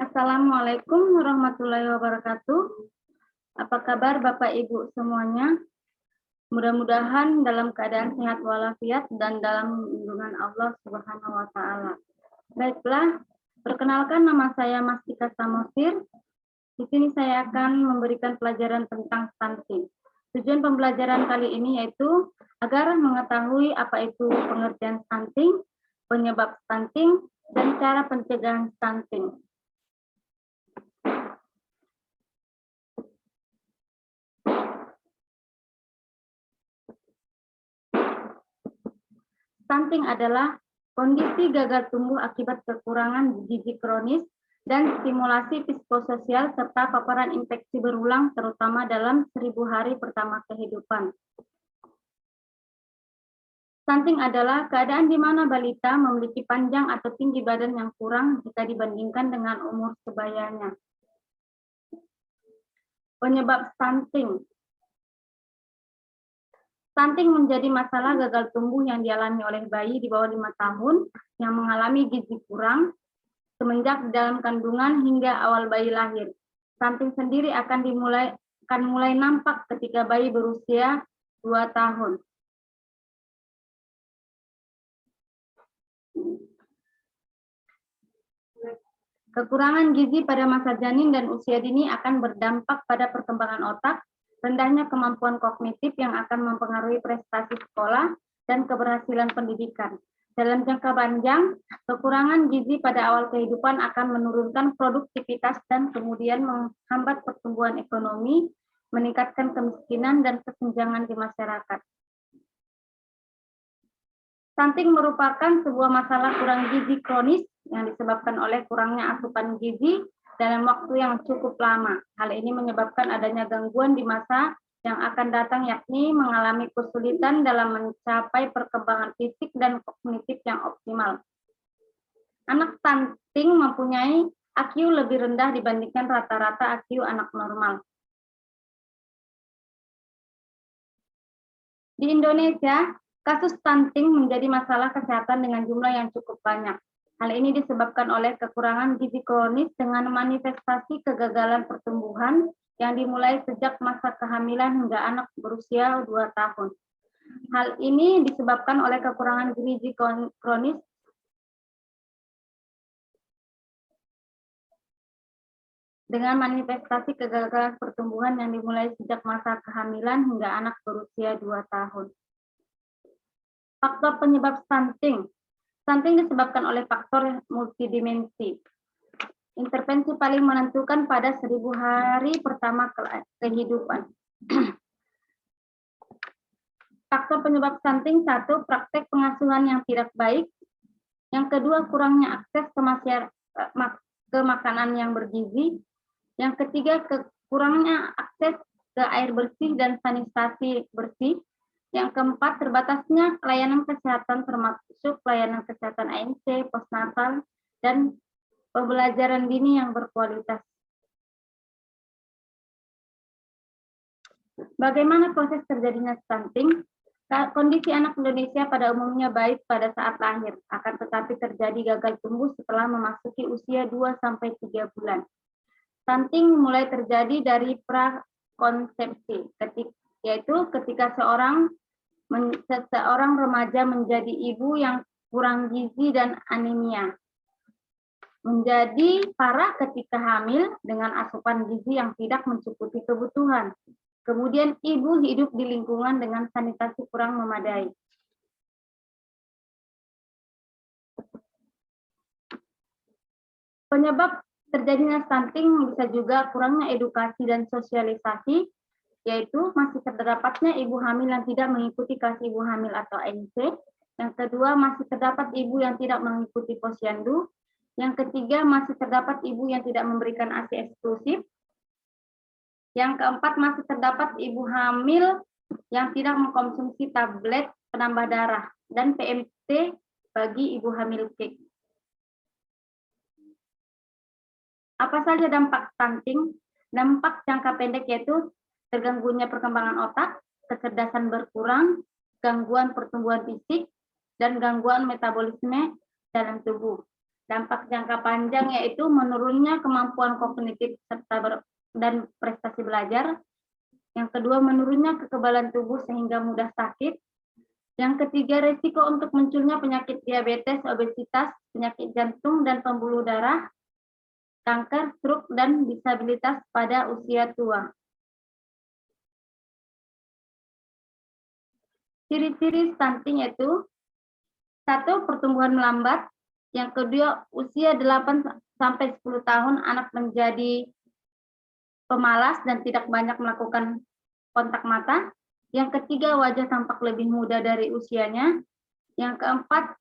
Assalamualaikum warahmatullahi wabarakatuh. Apa kabar Bapak Ibu semuanya? Mudah-mudahan dalam keadaan sehat walafiat dan dalam lindungan Allah Subhanahu wa taala. Baiklah, perkenalkan nama saya Mastika Samosir. Di sini saya akan memberikan pelajaran tentang stunting. Tujuan pembelajaran kali ini yaitu agar mengetahui apa itu pengertian stunting, penyebab stunting, dan cara pencegahan stunting. Stunting adalah kondisi gagal tumbuh akibat kekurangan gizi kronis dan stimulasi psikososial serta paparan infeksi berulang terutama dalam 1000 hari pertama kehidupan. Stunting adalah keadaan di mana balita memiliki panjang atau tinggi badan yang kurang jika dibandingkan dengan umur sebayanya. Penyebab stunting. Stunting menjadi masalah gagal tumbuh yang dialami oleh bayi di bawah 5 tahun yang mengalami gizi kurang semenjak dalam kandungan hingga awal bayi lahir. Stunting sendiri akan mulai nampak ketika bayi berusia 2 tahun. Kekurangan gizi pada masa janin dan usia dini akan berdampak pada perkembangan otak, rendahnya kemampuan kognitif yang akan mempengaruhi prestasi sekolah dan keberhasilan pendidikan. Dalam jangka panjang, kekurangan gizi pada awal kehidupan akan menurunkan produktivitas dan kemudian menghambat pertumbuhan ekonomi, meningkatkan kemiskinan dan kesenjangan di masyarakat. Stunting merupakan sebuah masalah kurang gizi kronis yang disebabkan oleh kurangnya asupan gizi dalam waktu yang cukup lama. Hal ini menyebabkan adanya gangguan di masa yang akan datang, yakni mengalami kesulitan dalam mencapai perkembangan fisik dan kognitif yang optimal. Anak stunting mempunyai IQ lebih rendah dibandingkan rata-rata IQ anak normal. Di Indonesia, kasus stunting menjadi masalah kesehatan dengan jumlah yang cukup banyak. Hal ini disebabkan oleh kekurangan gizi kronis dengan manifestasi kegagalan pertumbuhan yang dimulai sejak masa kehamilan hingga anak berusia 2 tahun. Hal ini disebabkan oleh kekurangan gizi kronis dengan manifestasi kegagalan pertumbuhan yang dimulai sejak masa kehamilan hingga anak berusia 2 tahun. Faktor penyebab stunting. Stunting disebabkan oleh faktor multidimensi. Intervensi paling menentukan pada 1000 hari pertama kehidupan. Faktor penyebab stunting: 1, praktek pengasuhan yang tidak baik. Yang kedua, kurangnya akses ke makanan yang bergizi. Yang ketiga, kurangnya akses ke air bersih dan sanitasi bersih. Yang keempat, terbatasnya layanan kesehatan termasuk layanan kesehatan ANC, postnatal, dan pembelajaran dini yang berkualitas. Bagaimana proses terjadinya stunting? Kondisi anak Indonesia pada umumnya baik pada saat lahir, akan tetapi terjadi gagal tumbuh setelah memasuki usia 2-3 bulan. Stunting mulai terjadi dari prakonsepsi, yaitu ketika seorang remaja menjadi ibu yang kurang gizi dan anemia. Menjadi parah ketika hamil dengan asupan gizi yang tidak mencukupi kebutuhan. Kemudian ibu hidup di lingkungan dengan sanitasi kurang memadai. Penyebab terjadinya stunting bisa juga kurangnya edukasi dan sosialisasi, yaitu masih terdapatnya ibu hamil yang tidak mengikuti kelas ibu hamil atau ANC. Yang kedua, masih terdapat ibu yang tidak mengikuti posyandu. Yang ketiga, masih terdapat ibu yang tidak memberikan ASI eksklusif. Yang keempat, masih terdapat ibu hamil yang tidak mengkonsumsi tablet penambah darah dan PMT bagi ibu hamil cake. Apa saja dampak stunting? Dampak jangka pendek yaitu terganggunya perkembangan otak, kecerdasan berkurang, gangguan pertumbuhan fisik, dan gangguan metabolisme dalam tubuh. Dampak jangka panjang yaitu menurunnya kemampuan kognitif dan prestasi belajar. Yang kedua, menurunnya kekebalan tubuh sehingga mudah sakit. Yang ketiga, risiko untuk munculnya penyakit diabetes, obesitas, penyakit jantung dan pembuluh darah, kanker, stroke, dan disabilitas pada usia tua. Ciri-ciri stunting yaitu: 1. Pertumbuhan melambat. Yang kedua, usia 8-10 tahun anak menjadi pemalas dan tidak banyak melakukan kontak mata. Yang ketiga, wajah tampak lebih muda dari usianya. Yang keempat,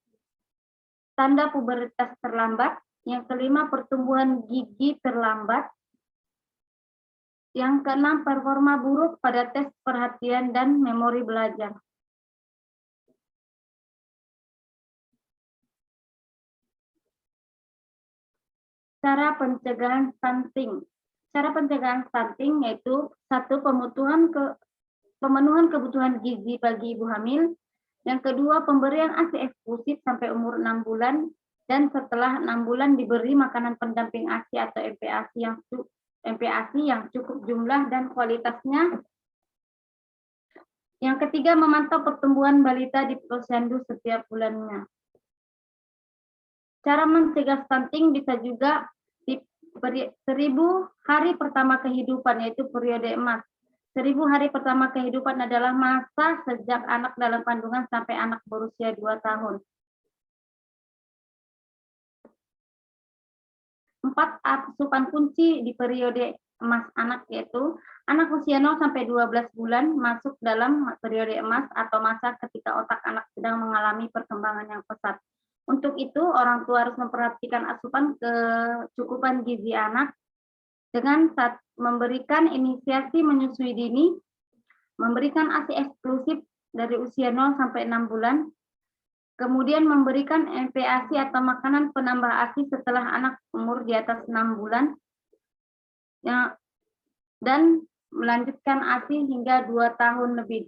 tanda pubertas terlambat. Yang kelima, pertumbuhan gigi terlambat. Yang keenam, performa buruk pada tes perhatian dan memori belajar. Cara pencegahan stunting. Cara pencegahan stunting yaitu: 1. Pemenuhan kebutuhan gizi bagi ibu hamil. Yang kedua, pemberian ASI eksklusif sampai umur 6 bulan dan setelah 6 bulan diberi makanan pendamping ASI atau MPASI yang cukup jumlah dan kualitasnya. Yang ketiga, memantau pertumbuhan balita di posyandu setiap bulannya. Cara mencegah stunting bisa juga di 1000 hari pertama kehidupan, yaitu periode emas. 1000 hari pertama kehidupan adalah masa sejak anak dalam kandungan sampai anak berusia 2 tahun. 4. Asupan kunci di periode emas anak, yaitu anak usia 0-12 bulan masuk dalam periode emas atau masa ketika otak anak sedang mengalami perkembangan yang pesat. Untuk itu, orang tua harus memperhatikan asupan kecukupan gizi anak dengan memberikan inisiasi menyusui dini, memberikan ASI eksklusif dari usia 0-6 bulan, kemudian memberikan MPASI atau makanan penambah ASI setelah anak umur di atas 6 bulan, dan melanjutkan ASI hingga 2 tahun lebih.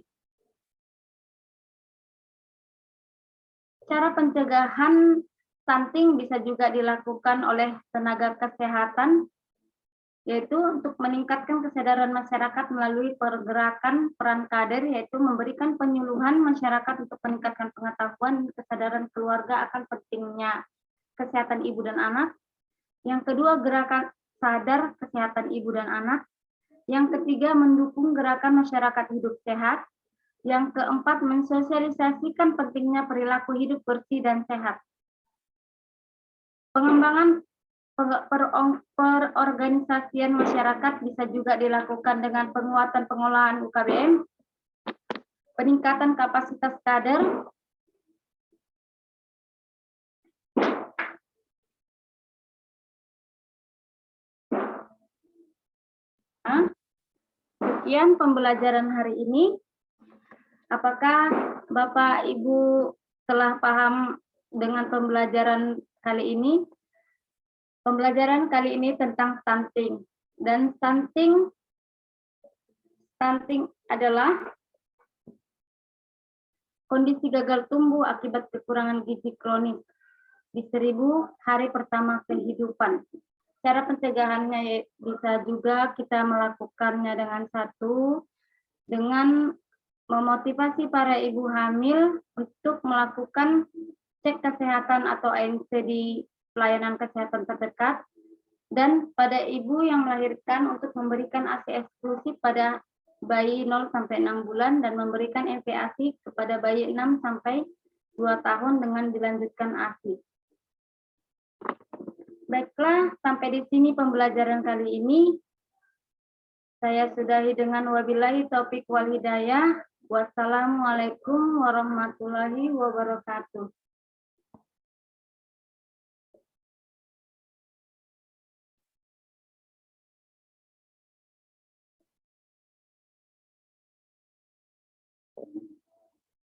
Cara pencegahan stunting bisa juga dilakukan oleh tenaga kesehatan, yaitu untuk meningkatkan kesadaran masyarakat melalui pergerakan peran kader, yaitu memberikan penyuluhan masyarakat untuk meningkatkan pengetahuan dan kesadaran keluarga akan pentingnya kesehatan ibu dan anak. Yang kedua, gerakan sadar kesehatan ibu dan anak. Yang ketiga, mendukung gerakan masyarakat hidup sehat. Yang keempat, mensosialisasikan pentingnya perilaku hidup bersih dan sehat. Pengembangan perorganisasian masyarakat bisa juga dilakukan dengan penguatan pengolahan UKBM, peningkatan kapasitas kader, sekian pembelajaran hari ini. Apakah Bapak Ibu telah paham dengan pembelajaran kali ini? Pembelajaran kali ini tentang stunting. Dan stunting adalah kondisi gagal tumbuh akibat kekurangan gizi kronis di 1000 hari pertama kehidupan. Cara pencegahannya bisa juga kita melakukannya dengan memotivasi para ibu hamil untuk melakukan cek kesehatan atau ANC di pelayanan kesehatan terdekat, dan pada ibu yang melahirkan untuk memberikan ASI eksklusif pada bayi 0-6 bulan dan memberikan MPASI kepada bayi 6-2 tahun dengan dilanjutkan ASI. Baiklah, sampai di sini pembelajaran kali ini. Saya sudahi dengan wabillahi taufik wal hidayah. Wassalamualaikum warahmatullahi wabarakatuh.